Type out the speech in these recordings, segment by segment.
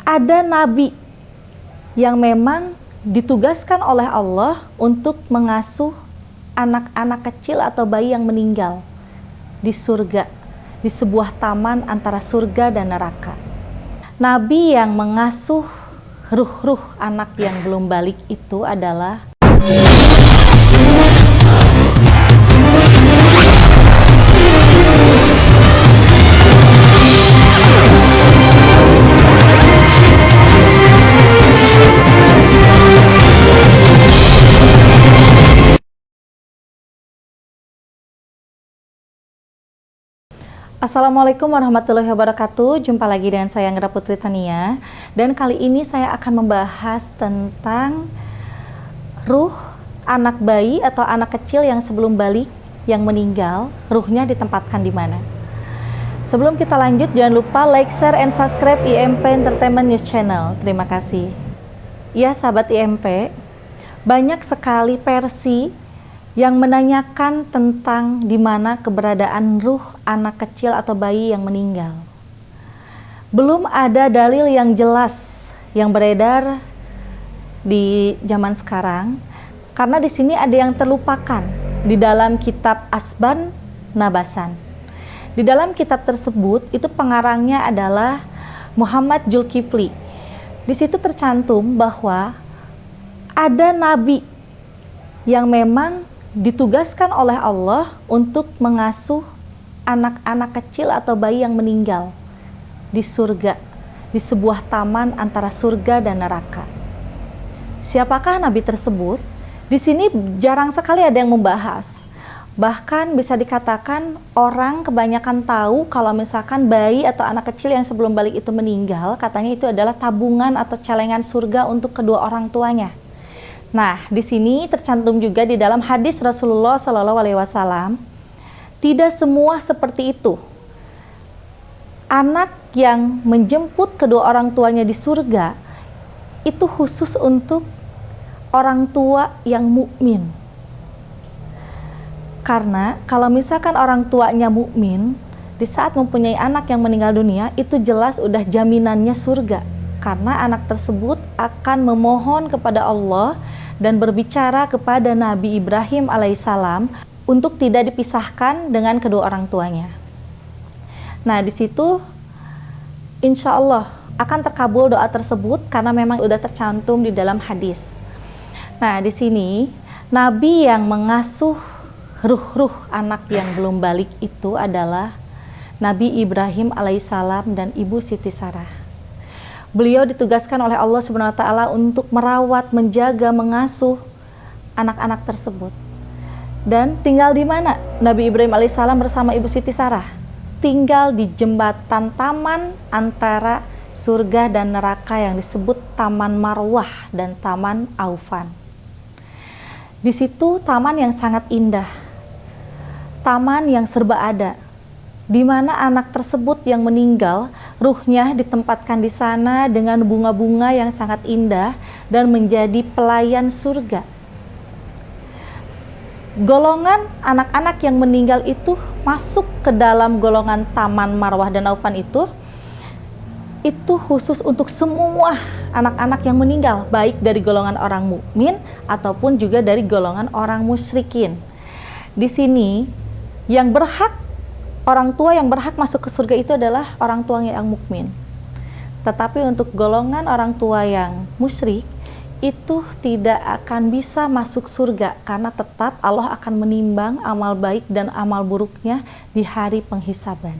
ada nabi yang memang ditugaskan oleh Allah untuk mengasuh anak-anak kecil atau bayi yang meninggal di surga, di sebuah taman antara surga dan neraka. Nabi yang mengasuh ruh-ruh anak yang belum balik itu adalah Assalamualaikum warahmatullahi wabarakatuh. Jumpa lagi dengan saya Anggra Putri Tania. Dan kali ini saya akan membahas tentang ruh anak bayi atau anak kecil yang sebelum balik, yang meninggal, ruhnya ditempatkan di mana. Sebelum kita lanjut, jangan lupa like, share, and subscribe IMP Entertainment News Channel. Terima kasih. Ya sahabat IMP, banyak sekali versi yang menanyakan tentang di mana keberadaan ruh anak kecil atau bayi yang meninggal. Belum ada dalil yang jelas yang beredar di zaman sekarang, karena di sini ada yang terlupakan di dalam kitab Asban Nabasan. Di dalam kitab tersebut itu pengarangnya adalah Muhammad Zulkifli. Di situ tercantum bahwa ada nabi yang memang ditugaskan oleh Allah untuk mengasuh anak-anak kecil atau bayi yang meninggal di surga, di sebuah taman antara surga dan neraka. Siapakah nabi tersebut? Di sini jarang sekali ada yang membahas. Bahkan bisa dikatakan orang kebanyakan tahu kalau misalkan bayi atau anak kecil yang sebelum balik itu meninggal, katanya itu adalah tabungan atau celengan surga untuk kedua orang tuanya. Nah, di sini tercantum juga di dalam hadis Rasulullah SAW, tidak semua seperti itu. Anak yang menjemput kedua orang tuanya di surga itu khusus untuk orang tua yang mukmin. Karena kalau misalkan orang tuanya mukmin, di saat mempunyai anak yang meninggal dunia, itu jelas udah jaminannya surga. Karena anak tersebut akan memohon kepada Allah dan berbicara kepada Nabi Ibrahim alaihissalam untuk tidak dipisahkan dengan kedua orang tuanya. Nah, di situ insya Allah akan terkabul doa tersebut karena memang sudah tercantum di dalam hadis. Nah, di sini Nabi yang mengasuh ruh-ruh anak yang belum balik itu adalah Nabi Ibrahim alaihissalam dan Ibu Siti Sarah. Beliau ditugaskan oleh Allah Subhanahu wa taala untuk merawat, menjaga, mengasuh anak-anak tersebut. Dan tinggal di mana Nabi Ibrahim alaihissalam bersama Ibu Siti Sarah? Tinggal di jembatan taman antara surga dan neraka yang disebut Taman Marwah dan Taman Aufan. Di situ taman yang sangat indah, taman yang serba ada, di mana anak tersebut yang meninggal, ruhnya ditempatkan di sana dengan bunga-bunga yang sangat indah dan menjadi pelayan surga. Golongan anak-anak yang meninggal itu masuk ke dalam golongan Taman Marwah dan Aufan itu khusus untuk semua anak-anak yang meninggal, baik dari golongan orang mukmin ataupun juga dari golongan orang musyrikin. Di sini yang berhak, orang tua yang berhak masuk ke surga itu adalah orang tua yang mukmin. Tetapi untuk golongan orang tua yang musyrik itu tidak akan bisa masuk surga karena tetap Allah akan menimbang amal baik dan amal buruknya di hari penghisaban.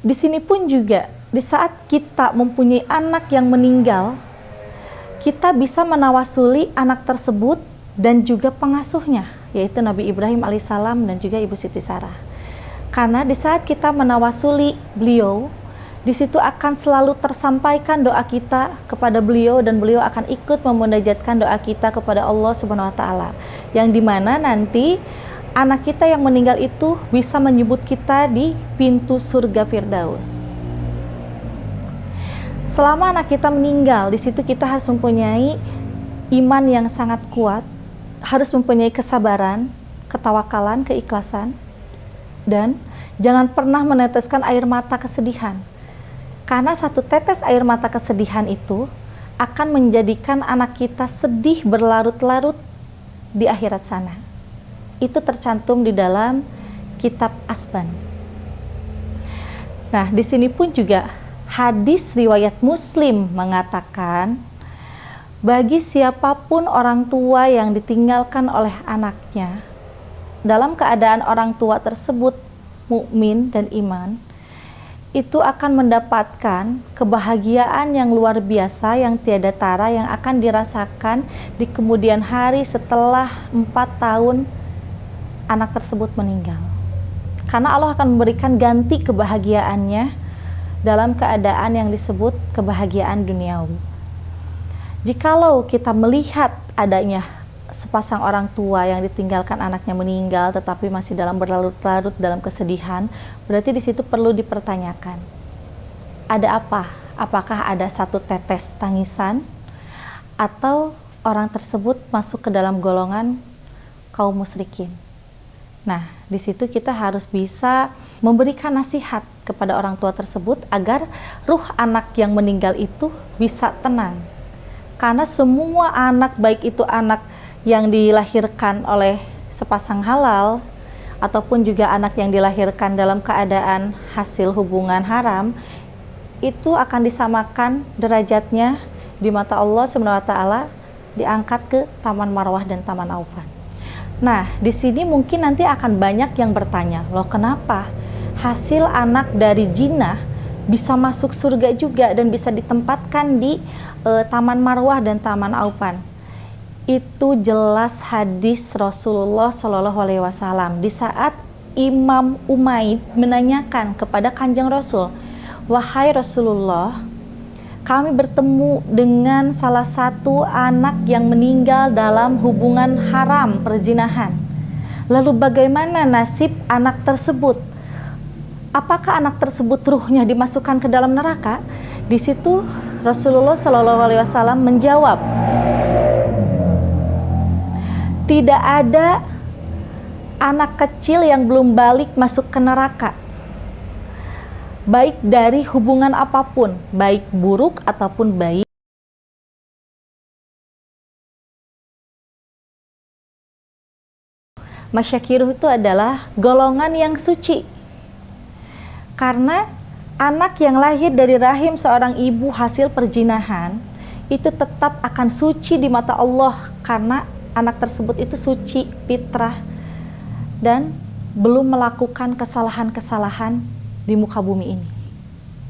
Di sini pun juga di saat kita mempunyai anak yang meninggal, kita bisa menawasuli anak tersebut dan juga pengasuhnya, yaitu Nabi Ibrahim alaihissalam dan juga Ibu Siti Sarah. Karena di saat kita menawasuli beliau, di situ akan selalu tersampaikan doa kita kepada beliau dan beliau akan ikut memunajatkan doa kita kepada Allah Subhanahu wa taala. Yang dimana nanti anak kita yang meninggal itu bisa menyebut kita di pintu surga Firdaus. Selama anak kita meninggal, di situ kita harus mempunyai iman yang sangat kuat, harus mempunyai kesabaran, ketawakalan, keikhlasan, dan jangan pernah meneteskan air mata kesedihan. Karena satu tetes air mata kesedihan itu akan menjadikan anak kita sedih berlarut-larut di akhirat sana. Itu tercantum di dalam kitab Asban. Nah, di sini pun juga hadis riwayat Muslim mengatakan, bagi siapapun orang tua yang ditinggalkan oleh anaknya, dalam keadaan orang tua tersebut mukmin dan iman, itu akan mendapatkan kebahagiaan yang luar biasa, yang tiada tara, yang akan dirasakan di kemudian hari setelah 4 tahun anak tersebut meninggal. Karena Allah akan memberikan ganti kebahagiaannya dalam keadaan yang disebut kebahagiaan duniawi. Jikalau kita melihat adanya sepasang orang tua yang ditinggalkan anaknya meninggal tetapi masih dalam berlarut-larut dalam kesedihan, berarti di situ perlu dipertanyakan. Ada apa? Apakah ada satu tetes tangisan atau orang tersebut masuk ke dalam golongan kaum musyrikin? Nah, di situ kita harus bisa memberikan nasihat kepada orang tua tersebut agar ruh anak yang meninggal itu bisa tenang. Karena semua anak, baik itu anak yang dilahirkan oleh sepasang halal ataupun juga anak yang dilahirkan dalam keadaan hasil hubungan haram, itu akan disamakan derajatnya di mata Allah Subhanahu wa taala, diangkat ke Taman Marwah dan Taman Aufan. Nah, di sini mungkin nanti akan banyak yang bertanya, loh kenapa hasil anak dari jinah bisa masuk surga juga dan bisa ditempatkan di Taman Marwah dan Taman Aufan? Itu jelas hadis Rasulullah Shallallahu Alaihi Wasallam di saat Imam Umayyad menanyakan kepada Kanjeng Rasul, wahai Rasulullah, kami bertemu dengan salah satu anak yang meninggal dalam hubungan haram perzinahan. Lalu bagaimana nasib anak tersebut? Apakah anak tersebut ruhnya dimasukkan ke dalam neraka? Di situ Rasulullah Shallallahu Alaihi Wasallam menjawab, tidak ada anak kecil yang belum balik masuk ke neraka, baik dari hubungan apapun, baik buruk ataupun baik. Masyakiruh itu adalah golongan yang suci. Karena anak yang lahir dari rahim seorang ibu hasil perjinahan itu tetap akan suci di mata Allah, karena anak tersebut itu suci fitrah dan belum melakukan kesalahan-kesalahan di muka bumi ini.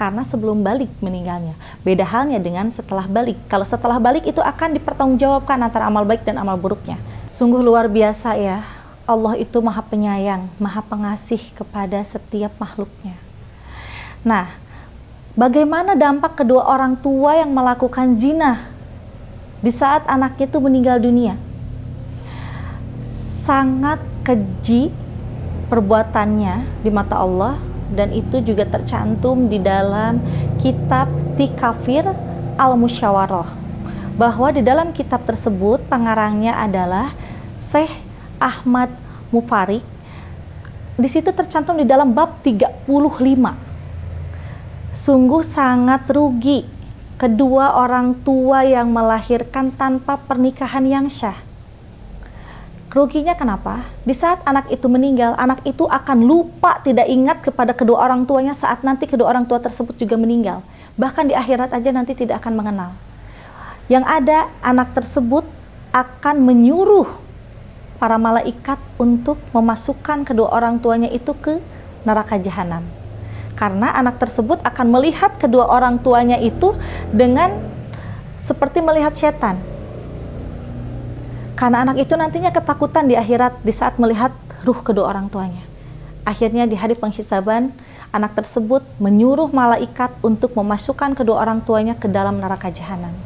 Karena sebelum balik meninggalnya. Beda halnya dengan setelah balik. Kalau setelah balik itu akan dipertanggungjawabkan antara amal baik dan amal buruknya. Sungguh luar biasa ya. Allah itu maha penyayang, maha pengasih kepada setiap makhluknya. Nah, bagaimana dampak kedua orang tua yang melakukan zina di saat anak itu meninggal dunia? Sangat keji perbuatannya di mata Allah, dan itu juga tercantum di dalam kitab Tikafir Al-Musyawarah, bahwa di dalam kitab tersebut pengarangnya adalah Syekh Ahmad Mufarik. Di situ tercantum di dalam bab 35. Sungguh sangat rugi kedua orang tua yang melahirkan tanpa pernikahan yang syah. Ruginya kenapa? Di saat anak itu meninggal, anak itu akan lupa, tidak ingat kepada kedua orang tuanya saat nanti kedua orang tua tersebut juga meninggal. Bahkan di akhirat aja nanti tidak akan mengenal. Yang ada, anak tersebut akan menyuruh para malaikat untuk memasukkan kedua orang tuanya itu ke neraka jahanam. Karena anak tersebut akan melihat kedua orang tuanya itu dengan seperti melihat setan. Karena anak itu nantinya ketakutan di akhirat di saat melihat ruh kedua orang tuanya. Akhirnya di hari penghisaban, anak tersebut menyuruh malaikat untuk memasukkan kedua orang tuanya ke dalam neraka jahanam.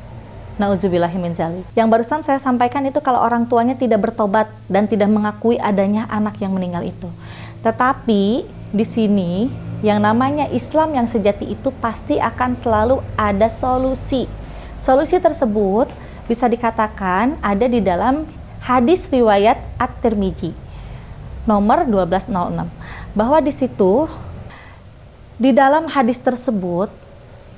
Nauzubillahi min dzalik. Yang barusan saya sampaikan itu kalau orang tuanya tidak bertobat dan tidak mengakui adanya anak yang meninggal itu. Tetapi di sini yang namanya Islam yang sejati itu pasti akan selalu ada solusi. Solusi tersebut bisa dikatakan ada di dalam hadis riwayat At-Tirmidzi nomor 1206, bahwa di situ di dalam hadis tersebut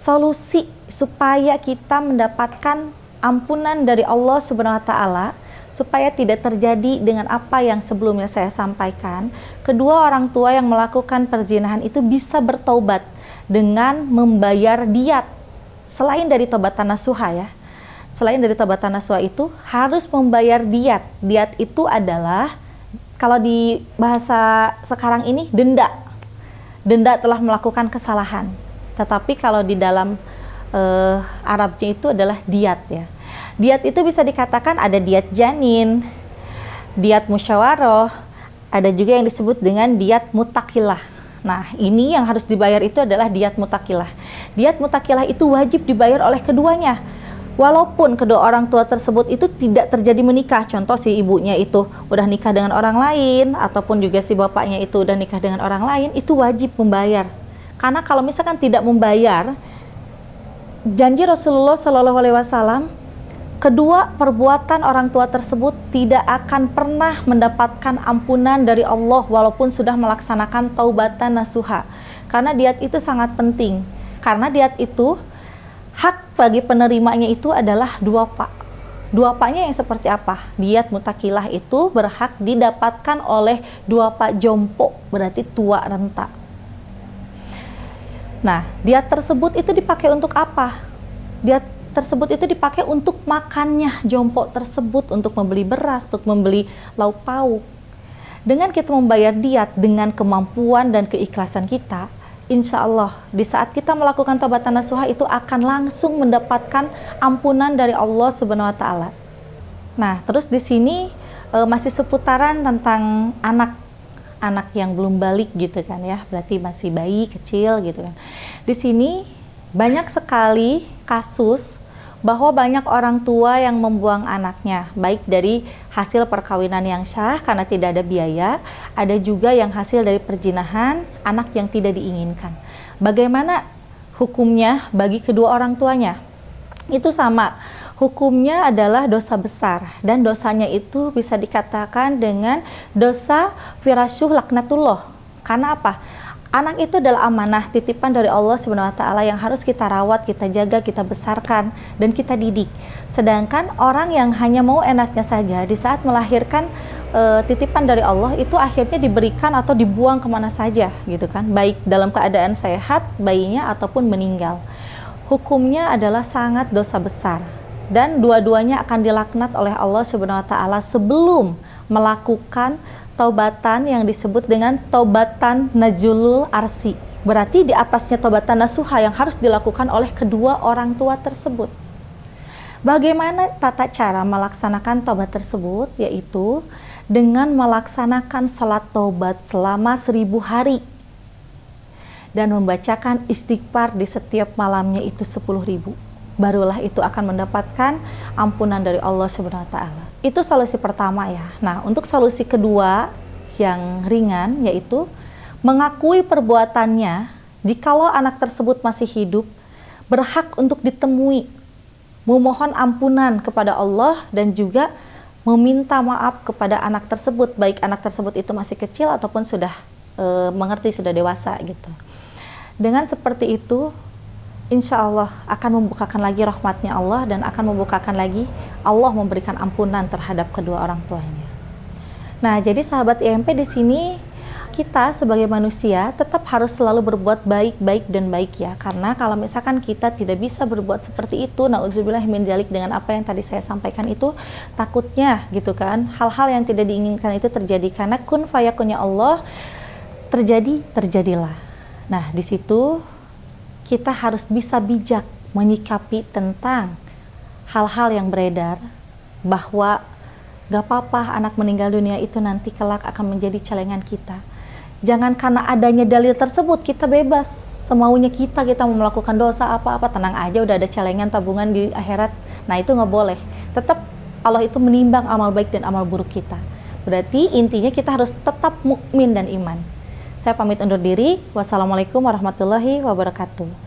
solusi supaya kita mendapatkan ampunan dari Allah Subhanahu wa taala, supaya tidak terjadi dengan apa yang sebelumnya saya sampaikan. Kedua orang tua yang melakukan perzinahan itu bisa bertaubat dengan membayar diat. Selain dari taubatan nasuha ya. Selain dari taubatan nasuha itu harus membayar diat. Diat itu adalah, kalau di bahasa sekarang ini, denda. Denda telah melakukan kesalahan. Tetapi kalau di dalam Arabnya itu adalah diat ya. Diat itu bisa dikatakan ada diat janin, diat musyawarah, ada juga yang disebut dengan diat mutakilah. Nah, ini yang harus dibayar itu adalah diat mutakilah. Diat mutakilah itu wajib dibayar oleh keduanya. Walaupun kedua orang tua tersebut itu tidak terjadi menikah, contoh si ibunya itu udah nikah dengan orang lain, ataupun juga si bapaknya itu udah nikah dengan orang lain, itu wajib membayar. Karena kalau misalkan tidak membayar, janji Rasulullah SAW, kedua perbuatan orang tua tersebut tidak akan pernah mendapatkan ampunan dari Allah walaupun sudah melaksanakan taubatan nasuha. Karena diat itu sangat penting. Karena diat itu, hak bagi penerimanya itu adalah dua pak. Dua paknya yang seperti apa? Diat mutakilah itu berhak didapatkan oleh dua pak jompo, berarti tua renta. Nah, diat tersebut itu dipakai untuk apa? Diat tersebut itu dipakai untuk makannya jompo tersebut, untuk membeli beras, untuk membeli lauk pauk. Dengan kita membayar diat dengan kemampuan dan keikhlasan kita, insya Allah di saat kita melakukan taubatan nasuha itu akan langsung mendapatkan ampunan dari Allah Subhanahu wa taala. Nah, terus di sini masih seputaran tentang anak yang belum balik gitu kan ya, berarti masih bayi kecil gitu kan. Di sini banyak sekali kasus bahwa banyak orang tua yang membuang anaknya, baik dari hasil perkawinan yang sah karena tidak ada biaya, ada juga yang hasil dari perzinahan, anak yang tidak diinginkan. Bagaimana hukumnya bagi kedua orang tuanya? Itu sama. Hukumnya adalah dosa besar, dan dosanya itu bisa dikatakan dengan dosa firasyuh laknatullah. Karena apa? Anak itu adalah amanah, titipan dari Allah Subhanahu wa taala yang harus kita rawat, kita jaga, kita besarkan, dan kita didik. Sedangkan orang yang hanya mau enaknya saja di saat melahirkan titipan dari Allah itu akhirnya diberikan atau dibuang kemana saja gitu kan, baik dalam keadaan sehat bayinya ataupun meninggal. Hukumnya adalah sangat dosa besar, dan dua-duanya akan dilaknat oleh Allah Subhanahu wa taala sebelum melakukan taubatan yang disebut dengan taubatan najulul arsi. Berarti di atasnya taubatan nasuha yang harus dilakukan oleh kedua orang tua tersebut. Bagaimana tata cara melaksanakan taubat tersebut? Yaitu dengan melaksanakan sholat taubat selama 1000 hari dan membacakan istighfar di setiap malamnya itu 10.000. Barulah itu akan mendapatkan ampunan dari Allah Subhanahu wa taala. Itu solusi pertama ya. Nah, untuk solusi kedua yang ringan yaitu mengakui perbuatannya jikalau anak tersebut masih hidup, berhak untuk ditemui, memohon ampunan kepada Allah dan juga meminta maaf kepada anak tersebut, baik anak tersebut itu masih kecil ataupun sudah mengerti, sudah dewasa gitu. Dengan seperti itu, insya Allah akan membukakan lagi rahmatnya Allah dan akan membukakan lagi Allah memberikan ampunan terhadap kedua orang tuanya. Nah, jadi sahabat IMP di sini kita sebagai manusia tetap harus selalu berbuat baik dan baik ya. Karena kalau misalkan kita tidak bisa berbuat seperti itu, na'udzubillah min dzalik, dengan apa yang tadi saya sampaikan itu, takutnya gitu kan, hal-hal yang tidak diinginkan itu terjadi. Karena kun fayakunnya Allah terjadilah. Nah, di situ kita harus bisa bijak menyikapi tentang hal-hal yang beredar, bahwa gak apa-apa anak meninggal dunia itu nanti kelak akan menjadi celengan kita. Jangan karena adanya dalil tersebut kita bebas semaunya kita mau melakukan dosa apa-apa, tenang aja udah ada celengan tabungan di akhirat. Nah, itu nggak boleh. Tetap Allah itu menimbang amal baik dan amal buruk kita. Berarti intinya kita harus tetap mukmin dan iman. Saya pamit undur diri. Wassalamualaikum warahmatullahi wabarakatuh.